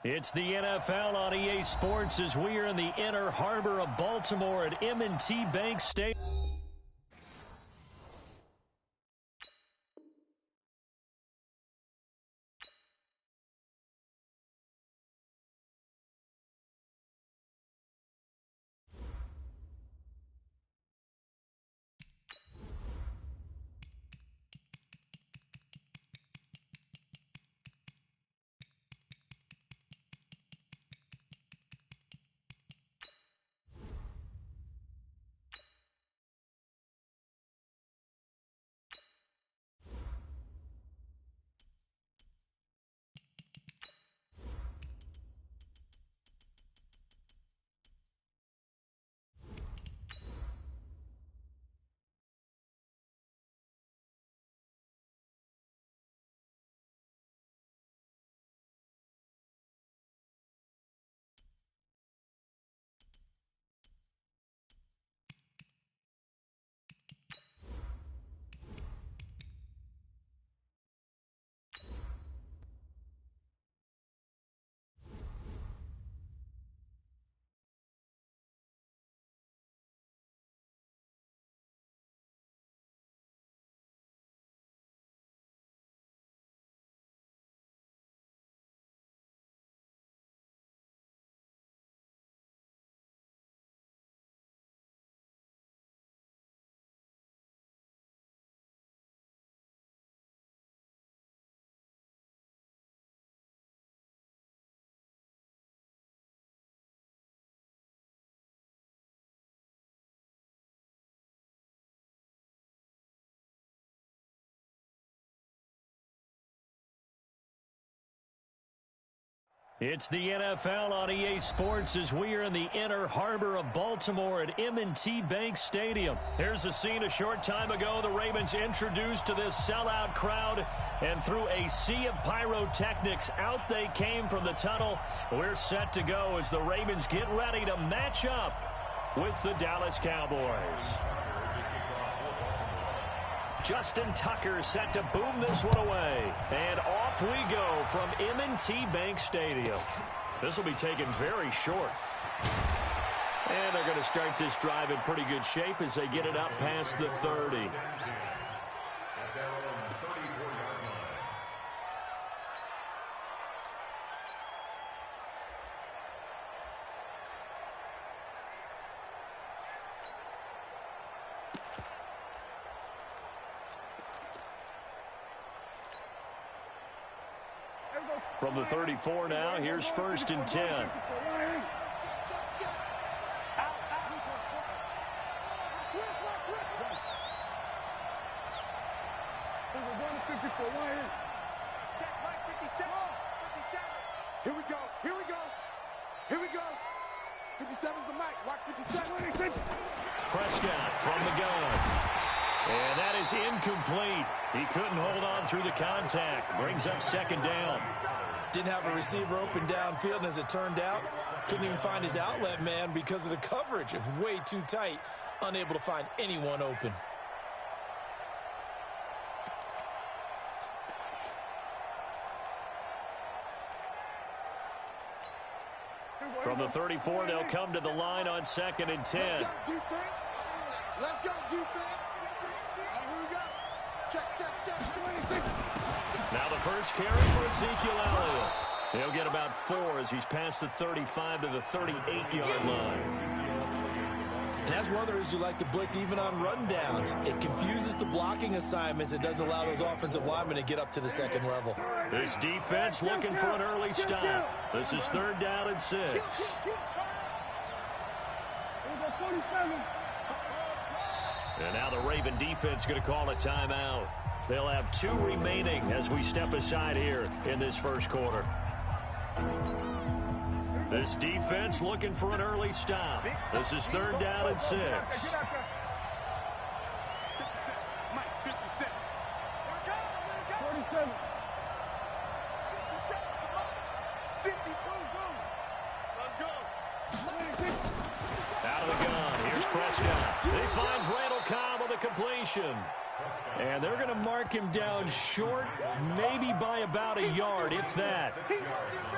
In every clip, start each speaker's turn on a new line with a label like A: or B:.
A: It's the NFL on EA Sports as we are in the inner harbor of Baltimore at M&T Bank Stadium. It's the NFL on EA Sports as we are in the inner harbor of Baltimore at M&T Bank Stadium. Here's a scene a short time ago. The Ravens introduced to this sellout crowd, and through a sea of pyrotechnics, out they came from the tunnel. We're set to go as the Ravens get ready to match up with the Dallas Cowboys. Justin Tucker set to boom this one away. And off we go from M&T Bank Stadium. This will be taken very short. And they're going to start this drive in pretty good shape as they get it up past the 30. From the 34 now, here's 1st and 10.
B: Here we go. Here we go. Here we go. 57's the mic. Watch 57.
A: Prescott from the gun. And that is incomplete. He couldn't hold on through the contact. Brings up 2nd down.
C: Didn't have a receiver open downfield, and as it turned out, couldn't even find his outlet man because of the coverage. It was way too tight, unable to find anyone open.
A: From the 34, they'll come to the line on 2nd and 10.
B: Let's go, defense. Let's go, defense. Here we go. Check.
A: Now the first carry for Ezekiel Elliott. He'll get about 4 as he's past the 35 to the 38-yard line.
C: And that's one of the reasons you like to blitz even on rundowns. It confuses the blocking assignments. It doesn't allow those offensive linemen to get up to the 2nd level.
A: This defense looking for an early stop. This is 3rd down and 6. And now the Raven defense going to call a timeout. They'll have 2 remaining as we step aside here in this first quarter. This defense looking for an early stop. This is 3rd down and 6. Out of the gun. Here's Prescott. He finds Randall Cobb with a completion. And they're going to mark him down short, maybe by about a yard, if that.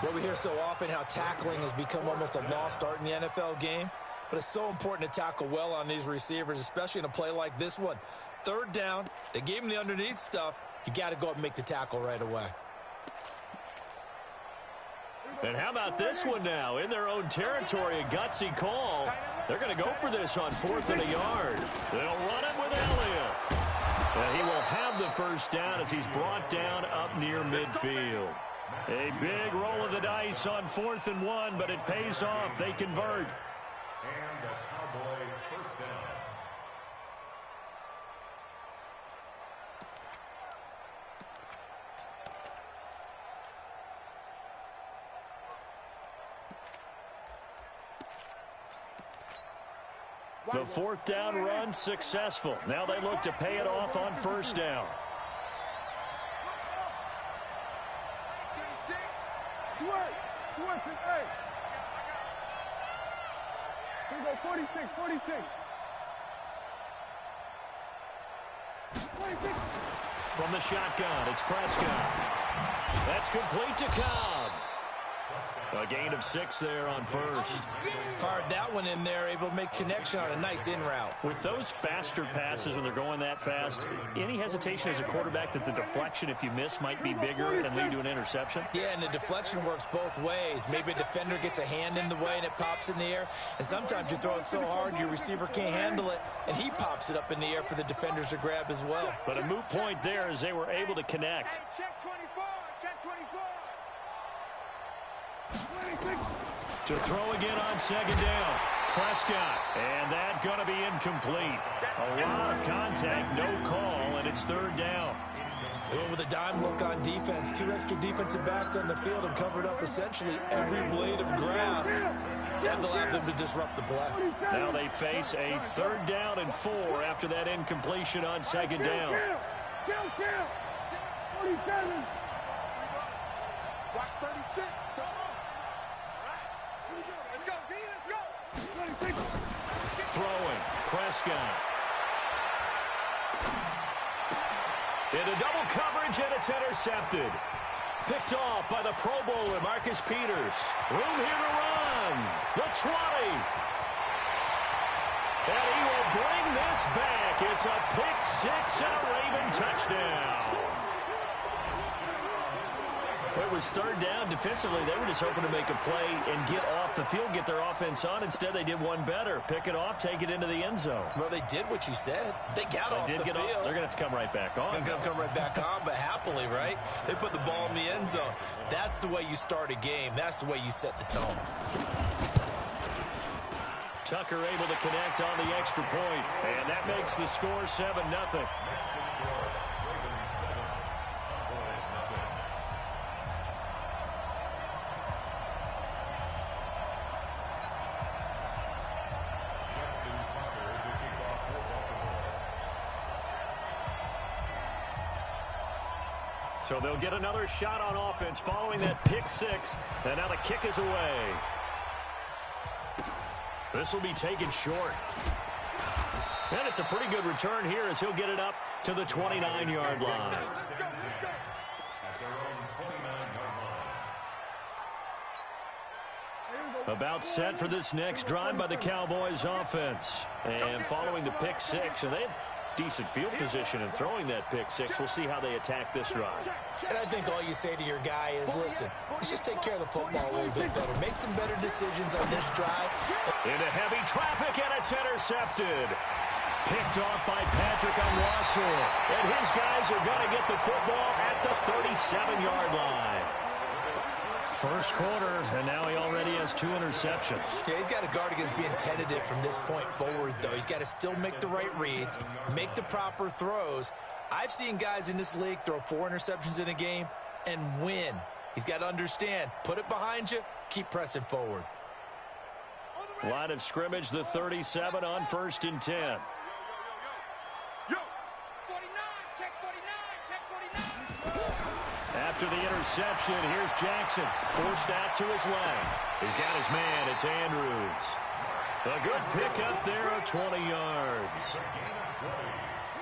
C: Well, we hear so often how tackling has become almost a lost art in the NFL game. But it's so important to tackle well on these receivers, especially in a play like this one. Third down, they gave him the underneath stuff. You got to go up and make the tackle right away.
A: And how about this one now? In their own territory, a gutsy call. They're going to go for this on 4th and a yard. They'll run it with Elliott. And he will have the first down as he's brought down up near midfield. A big roll of the dice on 4th and 1, but it pays off. They convert.
D: And the Cowboy first down.
A: The 4th down run successful. Now they look to pay it off on 1st down.
B: 46.
A: From the shotgun, it's Prescott. That's complete to Cobb. A gain of 6 there on 1st.
C: Fired that one in there, able to make connection on a nice in route.
A: With those faster passes when they're going that fast, any hesitation as a quarterback that the deflection, if you miss, might be bigger and lead to an interception?
C: Yeah, and the deflection works both ways. Maybe a defender gets a hand in the way and it pops in the air. And sometimes you throw it so hard your receiver can't handle it, and he pops it up in the air for the defenders to grab as well.
A: But a moot point there as they were able to connect.
B: Check 24. Check 24.
A: To throw again on 2nd down. Prescott. And that going to be incomplete. A lot of contact, no call, and it's 3rd down.
C: They went with a dime look on defense. 2 extra defensive backs on the field and covered up essentially every blade of grass. That allowed them to disrupt the play.
A: Now they face a 3rd down and 4 after that incompletion on 2nd down.
B: 47. Watch 36. Let's go, D. Let's go.
A: Throwing. Prescott. Into double coverage, and it's intercepted. Picked off by the Pro Bowler, Marcus Peters. Room here to run. The 20. And he will bring this back. It's a pick 6 and a Raven touchdown. It was 3rd down. Defensively, they were just hoping to make a play and get off the field, get their offense on. Instead, they did one better. Pick it off, take it into the end zone.
C: Well, they did what you said. They got off the field.
A: They're going to have to come right back on.
C: They're going to come right back on, but happily, right? They put the ball in the end zone. That's the way you start a game. That's the way you set the tone.
A: Tucker able to connect on the extra point, and that makes the score 7-0. So they'll get another shot on offense following that pick 6, and now the kick is away. This will be taken short. And it's a pretty good return here as he'll get it up to the 29-yard line. About set for this next drive by the Cowboys offense. And following the pick 6, and they have decent field position in throwing that pick 6. We'll see how they attack this drive.
C: And I think all you say to your guy is, listen, let's just take care of the football a little bit better. Make some better decisions on this drive.
A: Into heavy traffic, and it's intercepted. Picked off by Patrick Onwuasor. And his guys are going to get the football at the 37-yard line. First quarter, and now he already has 2 interceptions.
C: Yeah, he's got to guard against being tentative from this point forward, though. He's got to still make the right reads, make the proper throws. I've seen guys in this league throw 4 interceptions in a game and win. He's got to understand, put it behind you, keep pressing forward.
A: Line of scrimmage, the 37 on 1st and 10.
B: Yo, 49, check 49, check 49.
A: After the interception, here's Jackson. Forced out to his left. He's got his man. It's Andrews. A good pick up there of 20 yards.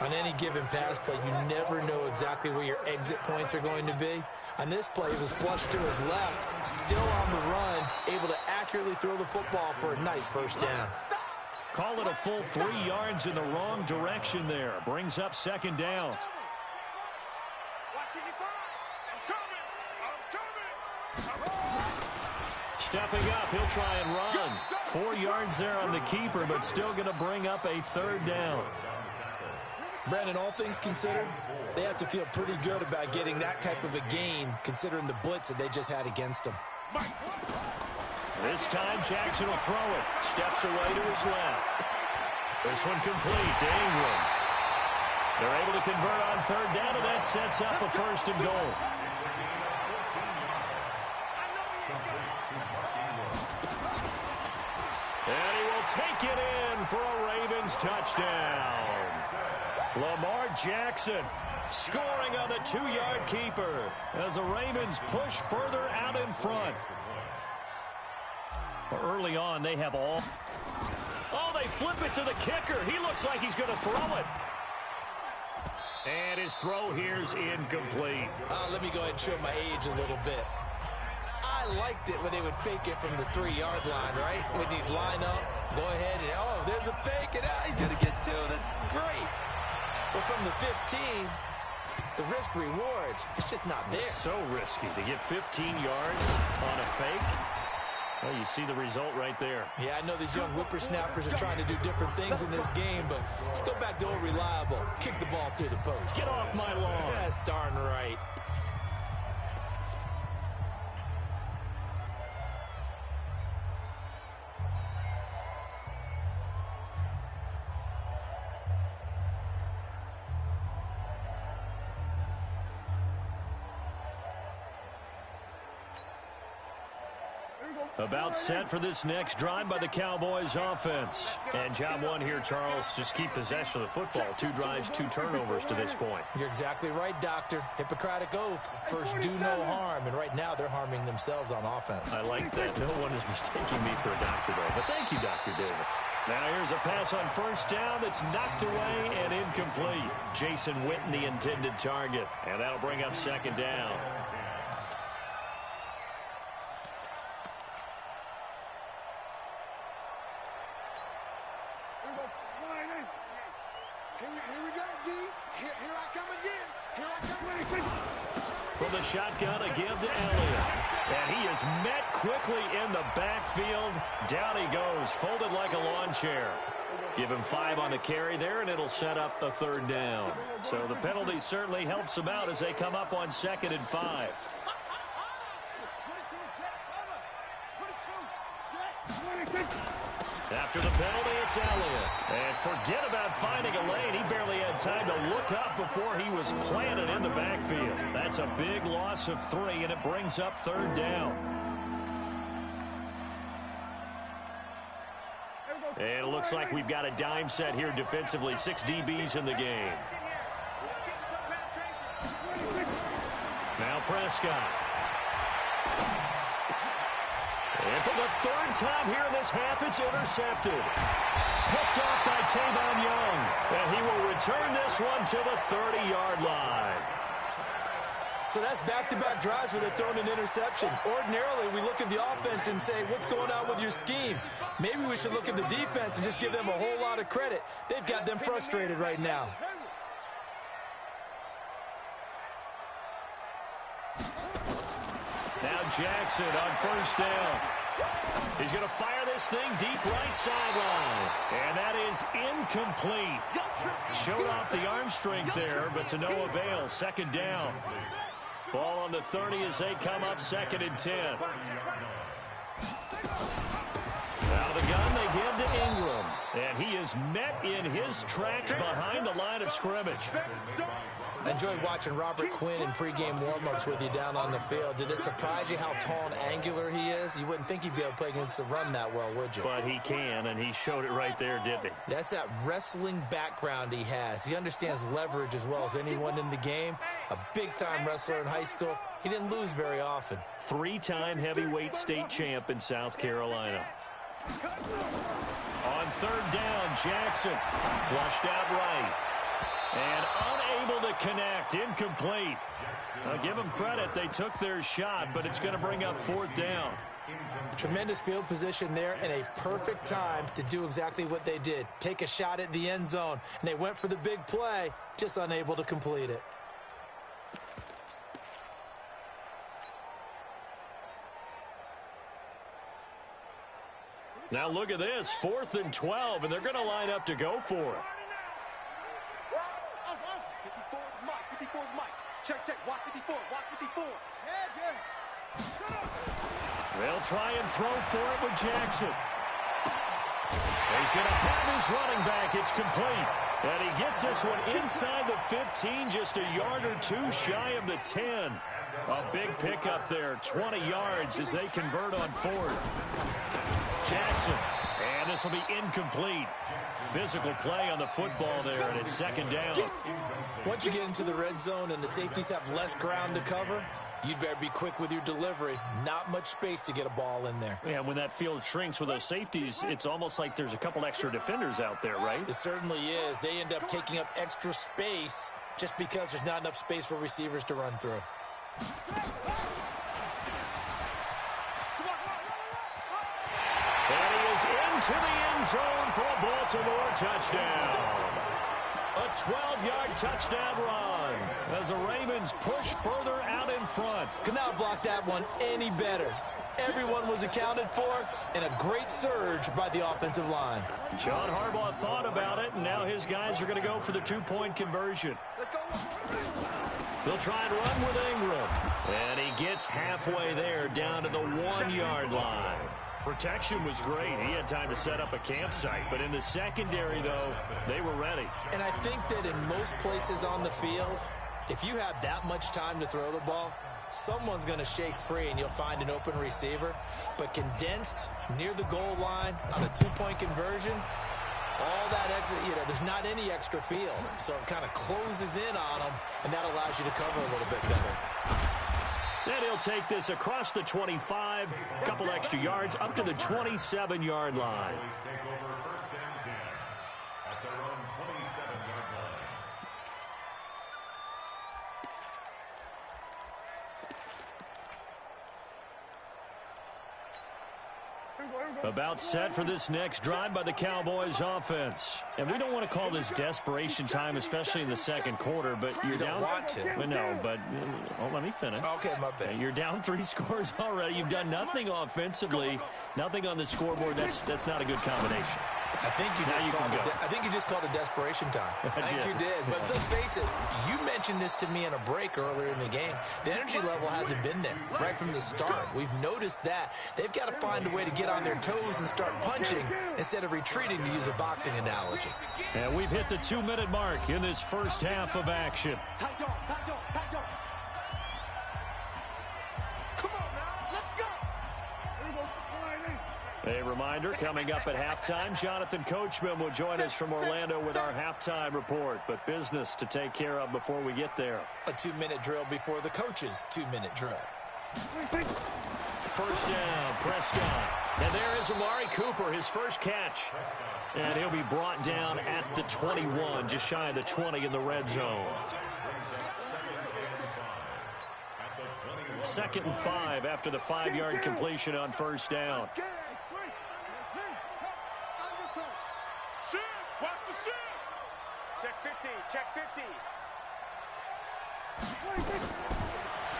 C: On any given pass play, you never know exactly where your exit points are going to be. On this play, he was flushed to his left, still on the run, able to accurately throw the football for a nice first down.
A: Call it a full 3 yards in the wrong direction there. Brings up second down. Stepping up, he'll try and run. 4 yards there on the keeper, but still going to bring up a third down.
C: Brandon, all things considered, they have to feel pretty good about getting that type of a gain, considering the blitz that they just had against them.
A: This time, Jackson will throw it. Steps away to his left. This one complete to Ingram. They're able to convert on third down, and that sets up a first and goal. And he will take it in for a Ravens touchdown. Lamar Jackson scoring on the 2-yard keeper as the Ravens push further out in front. Early on, they have all. Oh, they flip it to the kicker. He looks like he's going to throw it. And his throw here is incomplete.
C: Let me go ahead and show my age a little bit. I liked it when they would fake it from the 3-yard line, right? When you'd line up, go ahead and, oh, there's a fake, and he's going to get 2. That's great. But from the 15, the risk-reward, it's just not there.
A: It's so risky to get 15 yards on a fake. Well, you see the result right there.
C: Yeah, I know these young whippersnappers are trying to do different things in this game, but let's go back to old reliable. Kick the ball through the post.
A: Get off my lawn.
C: That's darn right.
A: About set for this next drive by the Cowboys offense. And job one here, Charles, just keep possession of the football. 2 drives, 2 turnovers to this point.
C: You're exactly right, Doctor. Hippocratic oath. First, do no harm. And right now, they're harming themselves on offense.
A: I like that. No one is mistaking me for a doctor, though. But thank you, Dr. Davis. Now here's a pass on first down that's knocked away and incomplete. Jason Witten, the intended target. And that'll bring up second down. From the shotgun, a give to Elliott. And he is met quickly in the backfield. Down he goes, folded like a lawn chair. Give him 5 on the carry there, and it'll set up a third down. So the penalty certainly helps them out as they come up on 2nd and 5. After the penalty, it's Elliott. And forget about finding a lane. He barely had time to look up before he was planted in the backfield. That's a big loss of 3, and it brings up third down. And it looks like we've got a dime set here defensively. 6 DBs in the game. Now Prescott. And for the 3rd time here in this half, it's intercepted. Picked off by Tavon Young. And he will return this one to the 30-yard line.
C: So that's back-to-back drives where they're throwing an interception. Ordinarily, we look at the offense and say, what's going on with your scheme? Maybe we should look at the defense and just give them a whole lot of credit. They've got them frustrated right now.
A: Now Jackson on first down. He's going to fire this thing deep right sideline. And that is incomplete. Showed off the arm strength there, but to no avail. 2nd down. Ball on the 30 as they come up 2nd and 10. Out of the gun, they give to Ingram. And he is met in his tracks behind the line of scrimmage.
C: I enjoyed watching Robert Quinn in pregame warm-ups with you down on the field. Did it surprise you how tall and angular he is? You wouldn't think he'd be able to play against the run that well, would you?
A: But he can, and he showed it right there, didn't he?
C: That's that wrestling background he has. He understands leverage as well as anyone in the game. A big-time wrestler in high school. He didn't lose very often.
A: 3-time heavyweight state champ in South Carolina. On 3rd down, Jackson flushed out right. And unable to connect. Incomplete. I'll give them credit. They took their shot, but it's going to bring up 4th down.
C: Tremendous field position there and a perfect time to do exactly what they did. Take a shot at the end zone. And they went for the big play, just unable to complete it.
A: Now look at this. 4th and 12, and they're going to line up to go for it.
B: 54's Mike. Check. Watch 54. Watch 54.
A: They'll try and throw for it with Jackson. He's going to have his running back. It's complete. And he gets this one inside the 15, just a yard or two shy of the 10. A big pickup there, 20 yards as they convert on 4th. Jackson, and this will be incomplete. Physical play on the football there, and it's 2nd down.
C: Once you get into the red zone and the safeties have less ground to cover, you'd better be quick with your delivery. Not much space to get a ball in there.
A: Yeah, when that field shrinks with those safeties, it's almost like there's a couple extra defenders out there, right?
C: It certainly is. They end up taking up extra space just because there's not enough space for receivers to run through.
A: And he is into the end zone for a Baltimore touchdown. A 12-yard touchdown run as the Ravens push further out in front.
C: Could not block that one any better. Everyone was accounted for, and a great surge by the offensive line.
A: John Harbaugh thought about it, and now his guys are going to go for the 2-point conversion. They'll try and run with Ingram. And he gets halfway there, down to the 1-yard line. Protection was great. He had time to set up a campsite. But in the secondary, though, they were ready.
C: And I think that in most places on the field, if you have that much time to throw the ball, someone's going to shake free and you'll find an open receiver. But condensed near the goal line on a 2-point conversion, all that extra, there's not any extra field. So it kind of closes in on them, and that allows you to cover a little bit better.
A: Then he'll take this across the 25, a couple extra yards, up to the 27-yard line.
D: Take over 1st and 10 at their own 27-yard line.
A: About set for this next drive by the Cowboys offense. And we don't want to call this desperation time, especially in the second quarter, but you're down.
C: Want to.
A: But no, but let me finish.
C: Okay, my bad.
A: You're down 3 scores already. You've done nothing offensively, nothing on the scoreboard. That's not a good combination.
C: I think you just called it desperation time. I think you did. But let's face it, you mentioned this to me in a break earlier in the game. The energy level hasn't been there right from the start. We've noticed that. They've got to find a way to get on their toes and start punching instead of retreating, to use a boxing analogy.
A: And we've hit the 2-minute mark in this first half of action. A reminder, coming up at halftime, Jonathan Coachman will join us from Orlando with our halftime report. But business to take care of before we get there.
C: A 2-minute drill before the coach's 2-minute drill.
A: First down, Prescott. And there is Amari Cooper, his first catch. And he'll be brought down at the 21, just shy of the 20 in the red zone. 2nd and 5 after the 5-yard completion on first down.
B: Check 50.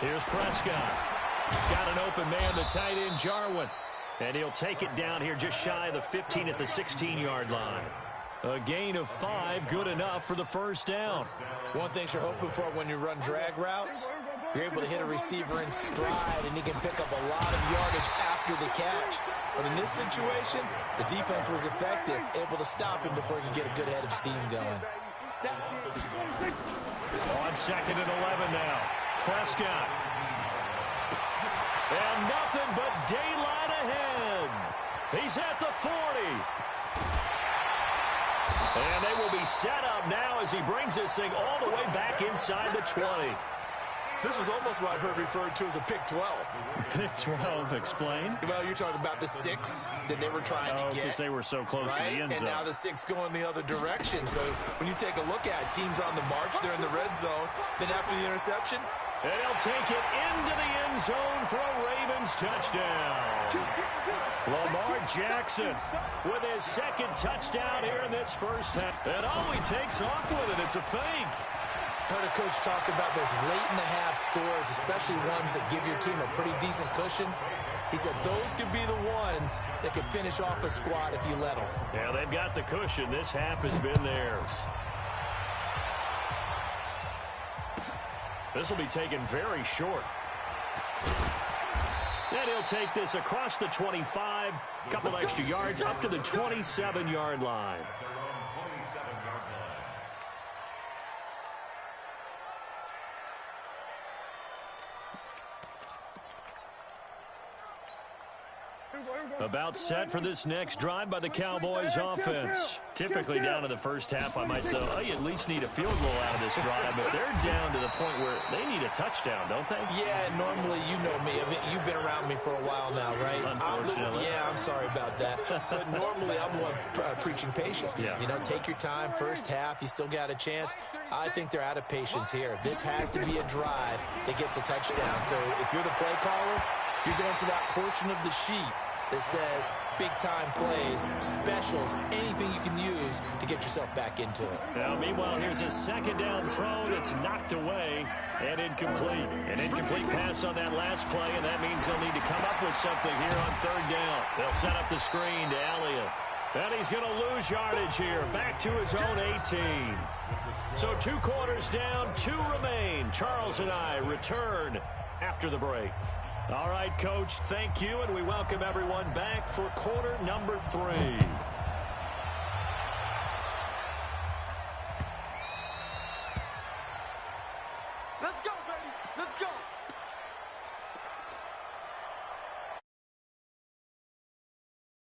A: Here's Prescott. Got an open man, the tight end, Jarwin. And he'll take it down here just shy of the 15 at the 16-yard line. A gain of 5, good enough for the first down.
C: One thing you're hoping for when you run drag routes, you're able to hit a receiver in stride, and he can pick up a lot of yardage after the catch. But in this situation, the defense was effective, able to stop him before he could get a good head of steam going.
A: On 2nd and 11 now. Prescott. And nothing but daylight ahead. He's at the 40. And they will be set up now as he brings this thing all the way back inside the 20.
C: This was almost what I've heard referred to as a pick 12.
A: Pick 12, explain.
C: Well, you're talking about the 6 that they were trying to get.
A: Because they were so close to the end zone.
C: And now the 6 going the other direction. So when you take a look at teams on the march, they're in the red zone. Then after the interception,
A: and he'll take it into the end zone for a Ravens touchdown. Lamar Jackson with his second touchdown here in this first half. And he takes off with it. It's a fake.
C: Heard a coach talk about those late-in-the-half scores, especially ones that give your team a pretty decent cushion. He said those could be the ones that could finish off a squad if you let them.
A: Yeah, they've got the cushion. This half has been theirs. This will be taken very short. And he'll take this across the 25, a couple extra yards, up to the 27-yard line. About set for this next drive by the Cowboys offense. Typically down to the first half, I might say, oh, you at least need a field goal out of this drive, but they're down to the point where they need a touchdown, don't they?
C: Yeah, normally, you know me. I mean, you've been around me for a while now, right?
A: Unfortunately.
C: I'm sorry about that. But normally, I'm one preaching patience.
A: Yeah.
C: You know, take your time. First half, you still got a chance. I think they're out of patience here. This has to be a drive that gets a touchdown. So if you're the play caller, you're going to that portion of the sheet that says big-time plays, specials, anything you can use to get yourself back into it.
A: Now, meanwhile, here's a second down throw that's knocked away and incomplete. An incomplete pass on that last play, and that means they'll need to come up with something here on third down. They'll set up the screen to Elliott. And he's going to lose yardage here, back to his own 18. So 2 quarters down, 2 remain. Charles and I return after the break. All right, Coach, thank you, and we welcome everyone back for quarter number 3.